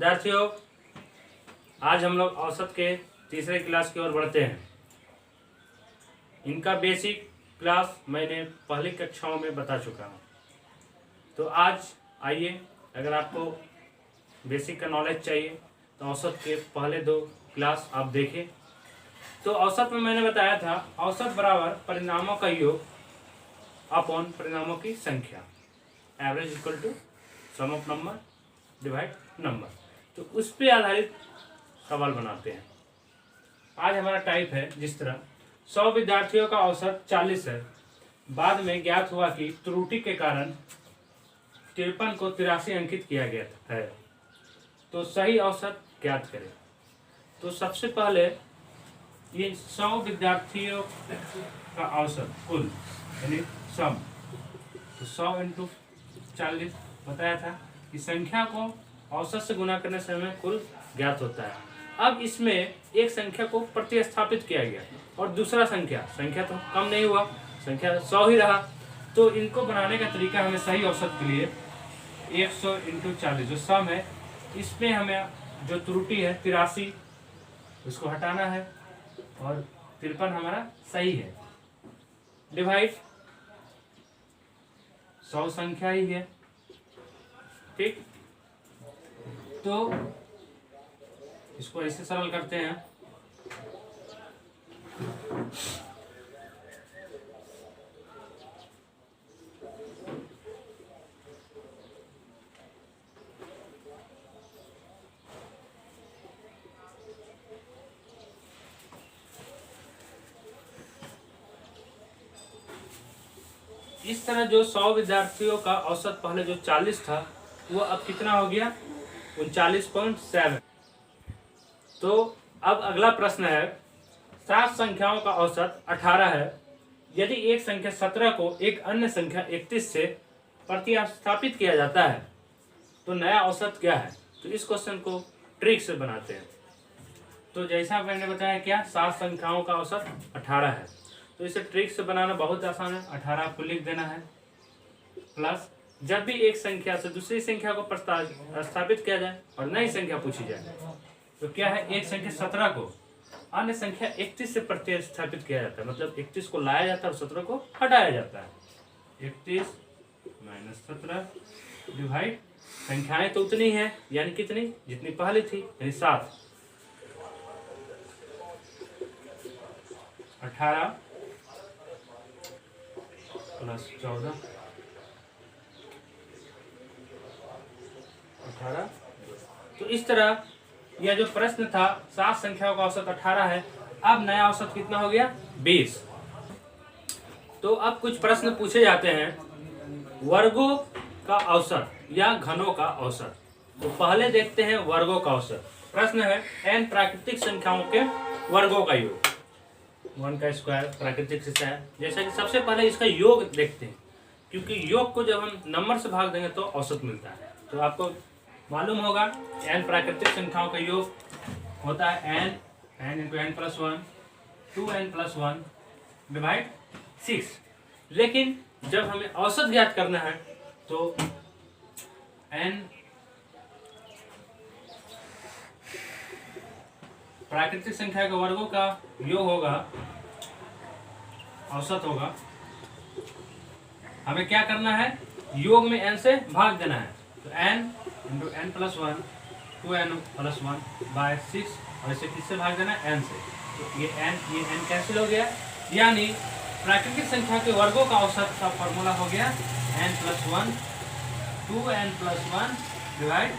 विद्यार्थियों, आज हम लोग औसत के तीसरे क्लास की ओर बढ़ते हैं। इनका बेसिक क्लास मैंने पहली कक्षाओं में बता चुका हूँ। तो आज आइए, अगर आपको बेसिक का नॉलेज चाहिए तो औसत के पहले 2 क्लास आप देखें। तो औसत में मैंने बताया था औसत बराबर परिणामों का योग अपॉन परिणामों की संख्या, average equal to sum of number divide number. तो उस पे आधारित सवाल बनाते हैं। आज हमारा टाइप है जिस तरह 100 विद्यार्थियों का औसत 40 है। बाद में ज्ञात हुआ कि त्रुटि के कारण 53 को 83 अंकित किया गया है, तो सही औसत ज्ञात करें। तो सबसे पहले ये 100 विद्यार्थियों का औसत कुल यानी सम, तो 100 इंटू 40 बताया था कि संख्या को औसत से गुना करने से हमें कुल ज्ञात होता है। अब इसमें एक संख्या को प्रतिस्थापित किया गया और दूसरा संख्या तो कम नहीं हुआ, संख्या 100 ही रहा। तो इनको बनाने का तरीका हमें सही औसत के लिए 100 इंटू 40 जो सम है, इसमें हमें जो त्रुटि है 83 उसको हटाना है और 53 हमारा सही है, डिवाइड 100 संख्या ही है। ठीक, तो इसको ऐसे सरल करते हैं। इस तरह जो 100 विद्यार्थियों का औसत पहले जो 40 था वो अब कितना हो गया, 39.7। तो अब अगला प्रश्न है, 7 संख्याओं का औसत 18 है। यदि एक संख्या 17 को एक अन्य संख्या 31 से प्रतिस्थापित किया जाता है तो नया औसत क्या है? तो इस क्वेश्चन को ट्रिक से बनाते हैं। तो जैसा मैंने बताया क्या, 7 संख्याओं का औसत 18 है, तो इसे ट्रिक से बनाना बहुत आसान है। 18 को लिख देना है, प्लस जब भी एक संख्या से दूसरी संख्या को प्रतिस्थापित किया जाए और नई संख्या पूछी जाए तो क्या है, एक संख्या 17 को अन्य संख्या 31 से प्रतिस्थापित किया जाता है, मतलब 31 को लाया जाता है और 17 को हटाया जाता है। 31 माइनस 17 डिवाइड, संख्याएं तो उतनी है यानी कितनी, जितनी पहले थी यानी 7। 18 प्लस 14 18। तो इस तरह यह जो प्रश्न था 7 संख्याओं का औसत 18 है, अब नया औसत कितना हो गया, 20। तो अब कुछ प्रश्न पूछे जाते हैं वर्गों का औसत या घनों का औसत। तो पहले देखते हैं वर्गों का औसत। प्रश्न है n प्राकृतिक संख्याओं के वर्गों का योग, 1 का स्क्वायर प्राकृतिक संख्या है। जैसा कि सबसे पहले इसका योग देखते हैं, क्योंकि योग को जब हम नंबर से भाग देंगे तो औसत मिलता है। तो आपको मालूम होगा n प्राकृतिक संख्याओं का योग होता है n into n plus 1, 2n plus 1 divide 6। लेकिन जब हमें औसत ज्ञात करना है तो n प्राकृतिक संख्या के वर्गों का योग होगा, औसत होगा। हमें क्या करना है, योग में n से भाग देना है। तो n into n plus 1, 2n plus 1 by 6, और इसे किससे भाग देना है, n से। तो ये n कैंसिल हो गया, यानी प्राकृतिक संख्या के वर्गों का औसत का फॉर्मूला हो गया n plus 1 2n plus 1 divide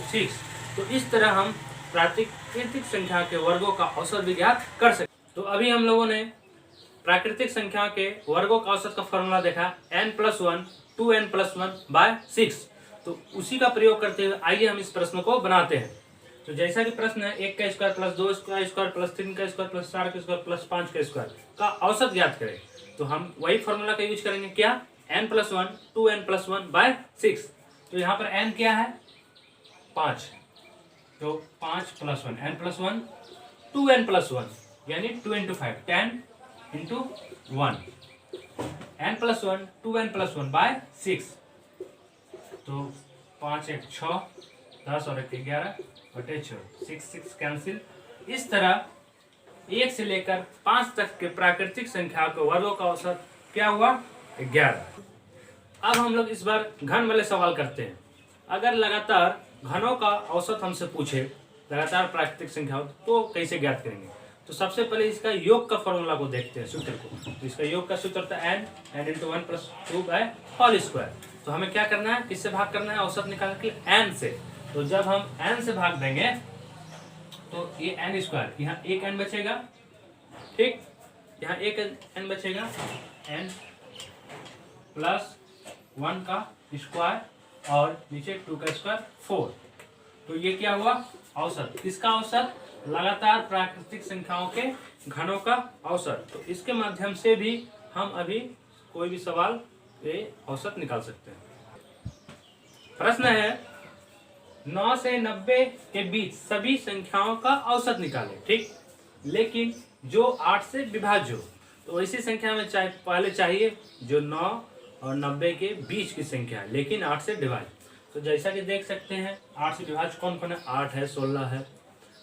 6। तो इस तरह हम प्राकृतिक संख्या के वर्गों का औसत भी ज्ञात कर सकते। तो अभी हम लोगों ने प्राकृतिक संख्या के वर्गों का औसत का फॉर्मूला देखा n plus 1 2n plus 1 by 6। तो उसी का प्रयोग करते हुए आइए हम इस प्रश्न को बनाते हैं। तो जैसा कि प्रश्न है 1 का स्क्वायर प्लस 2 का स्क्वायर प्लस 3 का स्क्वायर प्लस 4 का स्क्वायर प्लस 5 का स्क्वायर का औसत ज्ञात करें। तो हम वही फॉर्मूला का यूज करेंगे, क्या, n plus 1 2n plus 1 by 6। तो यहाँ पर n क्या है, 5, तो 5 plus 1 n plus 1 2n plus 1 यानी 2 into 5 10 into 1 n plus 1 2n plus 1 by 6। तो 5 1 6 10 और 11/4, 6 कैंसिल। इस तरह 1 से लेकर 5 तक के प्राकृतिक संख्या के वर्गों का औसत क्या हुआ? 11। अब हम लोग इस बार घन वाले सवाल करते हैं। अगर लगातार घनों का औसत हमसे पूछे, लगातार प्राकृतिक संख्या हो, तो कैसे ज्ञात करेंगे? तो सबसे पहले इसका योग का फॉर्मूला को देखते हैं, सूत्र को। तो इसका योग का सूत्र था n × 1 + 2/2। तो हमें क्या करना है? किससे भाग करना है औसत निकालने के लिए? n से। तो जब हम n से भाग देंगे तो ये n², यहाँ एक n बचेगा, ठीक, यहाँ एक n बचेगा, n + 1 का स्क्वायर और नीचे 2 का स्क्वायर 4। तो ये क्या हुआ? औसत। किसका औसत? लगातार प्राकृतिक संख्याओं के घनों का औसत। तो इसके माध्यम से भी हम अभी कोई भी सवाल के औसत निकाल सकते हैं। प्रश्न है 9 से 90 के बीच सभी संख्याओं का औसत निकालें, ठीक, लेकिन जो 8 से विभाज्य हो। तो ऐसी संख्या में पहले चाहिए जो 9 और 90 के बीच की संख्या है, लेकिन 8 से डिवाइड। तो जैसा कि देख सकते हैं 8 से विभाज्य कौन कौन है? 8 है, 16 है।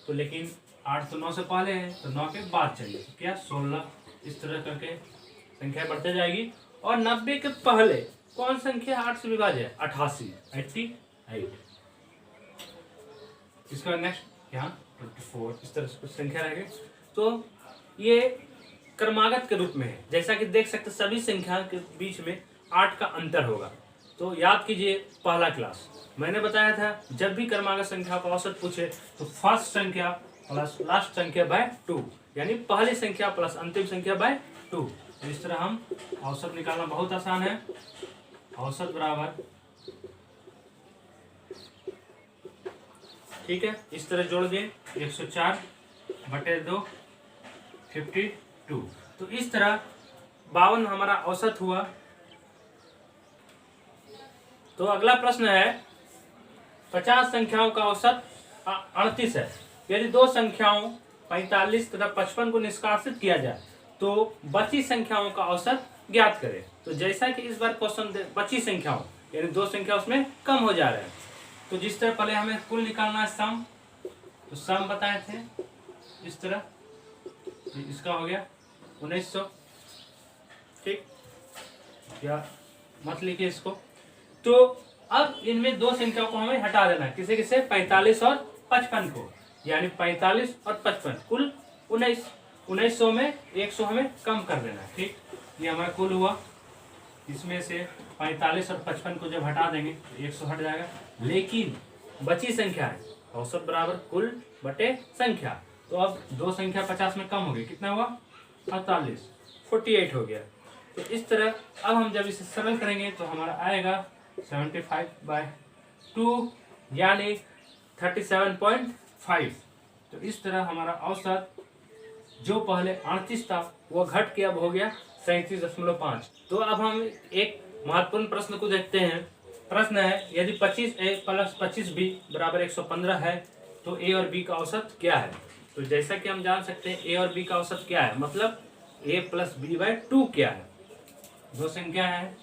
तो लेकिन 8 तो 9 से पहले है, तो 9 के बाद चाहिए, तो क्या 16। इस तरह करके संख्या बढ़ते जाएगी। और 90 के पहले कौन संख्या 8 से विभाज्य है? 88, 88। इसके बाद नेक्स्ट यहाँ 24, इस तरह से कुछ संख्या रहेगी। तो ये क्रमागत के रूप में है, जैसा कि देख सकते सभी संख्या के बीच में 8 का अंतर होगा। तो याद कीजिए पहला क्लास मैंने बताया था, जब भी क्रमागत संख्या का औसत पूछे तो फर्स्ट संख्या प्लस लास्ट संख्या बाय 2, यानी पहली संख्या प्लस अंतिम संख्या बाय 2। तो इस तरह हम औसत निकालना बहुत आसान है। औसत बराबर, ठीक है, इस तरह जोड़ दिए 104/2 52। तो इस तरह 52 हमारा औसत हुआ। तो अगला प्रश्न है 50 संख्याओं का औसत 38 है। यदि दो संख्याओं 45 तथा 55 को निष्कासित किया जाए तो बची संख्याओं का औसत ज्ञात करें। तो जैसा कि इस बार क्वेश्चन बची संख्याओं यानी दो संख्या उसमें कम हो जा रहे हैं, तो जिस तरह पहले हमें कुल निकालना है सम, तो सम बताए थे इस तरह, तो इसका हो गया 1900, ठीक, या मत लिखिए इसको। तो अब इनमें दो संख्याओं को हमें हटा देना है, किसे किसे? 45 और 55 को, यानी 45 और 55 कुल 1900 में 100 हमें कम कर देना है, ठीक। ये हमारा कुल हुआ, इसमें से 45 और 55 को जब हटा देंगे तो 100 हट जाएगा, लेकिन बची संख्या है औसत बराबर कुल बटे संख्या। तो अब दो संख्या 50 में कम हो गई, कितना हुआ? 48, 48 हो गया। तो इस तरह अब हम जब इसे सरल करेंगे तो हमारा आएगा 75/2 यानी 37.5। तो इस तरह हमारा औसत जो पहले 38 था वो घट के अब हो गया 37.5। तो अब हम एक महत्वपूर्ण प्रश्न को देखते हैं। प्रश्न है यदि 25a + 25b = 115 है तो a और b का औसत क्या है? तो जैसा कि हम जान सकते हैं a और b का औसत क्या है, मतलब a + b/2 क्या है? दो संख्या है,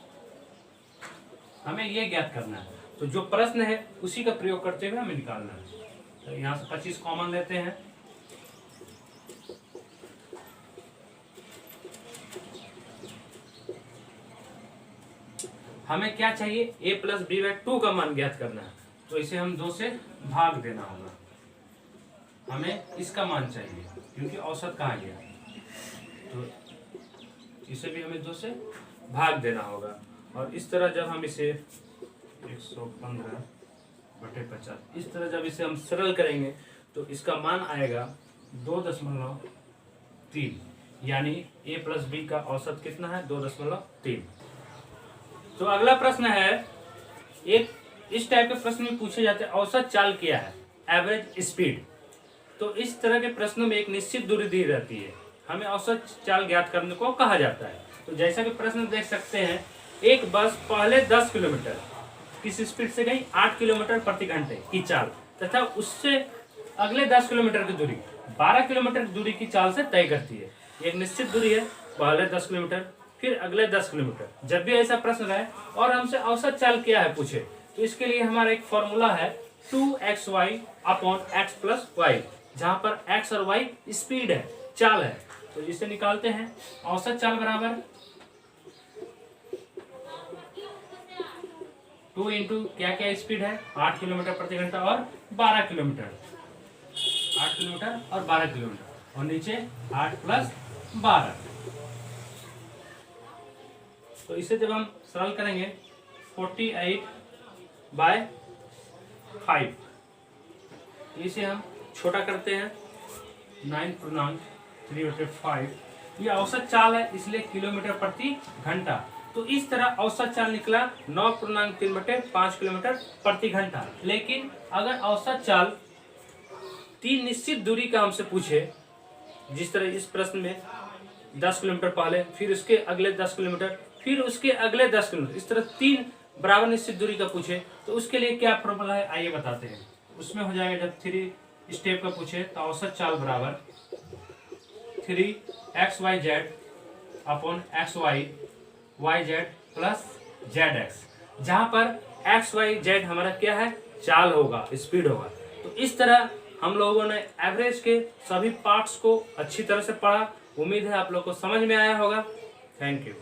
हमें ये ज्ञात करना है। तो जो प्रश्न है उसी का प्रयोग करते हुए हमें निकालना है। तो यहाँ से 25 कॉमन लेते हैं, हमें क्या चाहिए? a + b/2 का मान ज्ञात करना है। तो इसे हम 2 से भाग देना होगा, हमें इसका मान चाहिए क्योंकि औसत कहा गया, तो इसे भी हमें 2 से भाग देना होगा। और इस तरह जब हम इसे 115/50 इस तरह जब इसे हम सरल करेंगे तो इसका मान आएगा 2.3, यानी a + b का औसत कितना है? 2.3। तो अगला प्रश्न है, एक इस टाइप के प्रश्न में पूछे जाते हैं औसत चाल क्या है, एवरेज स्पीड। तो इस तरह के प्रश्नों में एक निश्चित दूरी दी रहती है, हमें औसत चाल ज्ञात करने को कहा जाता है। तो जैसा कि प्रश्न देख सकते हैं, एक बस पहले 10 किलोमीटर किस स्पीड से गई? 8 किलोमीटर प्रति घंटे की चाल, तथा उससे अगले 10 किलोमीटर की दूरी 12 किलोमीटर दूरी की चाल से तय करती है। एक निश्चित दूरी है, पहले 10 किलोमीटर फिर अगले 10 किलोमीटर। जब भी ऐसा प्रश्न रहे और हमसे औसत चाल क्या है पूछे, तो इसके लिए हमारा एक फॉर्मूला है 2xy upon x plus Y, जहां पर x और y स्पीड है, चाल है। तो इसे निकालते हैं। औसत चाल बराबर 2 इंटू क्या क्या स्पीड है, 8 किलोमीटर प्रति घंटा और 12 किलोमीटर, 8 किलोमीटर और 12 किलोमीटर, और नीचे 8 प्लस 12। तो इसे जब हम सरल करेंगे 48/5, इसे हम छोटा करते हैं 9.3/5। ये औसत चाल है, इसलिए किलोमीटर प्रति घंटा। तो इस तरह औसत चाल निकला 9.3/5 किलोमीटर प्रति घंटा। लेकिन अगर औसत चाल 3 निश्चित दूरी का हमसे पूछे, जिस तरह इस प्रश्न में 10 किलोमीटर पहले, फिर उसके अगले 10 किलोमीटर, फिर उसके अगले 10 किलोमीटर, इस तरह 3 बराबर निश्चित दूरी का पूछे, तो उसके लिए क्या फॉर्मूला है आइए बताते हैं। उसमें हो जाएगा, जब 3 स्टेप का पूछे तो औसत चाल बराबर 3xyz upon xy yz plus zx, जहां पर xyz हमारा क्या है, चाल होगा, स्पीड होगा। तो इस तरह हम लोगों ने एवरेज के सभी पार्ट्स को अच्छी तरह से पढ़ा। उम्मीद है आप लोग को समझ में आया होगा। Thank you.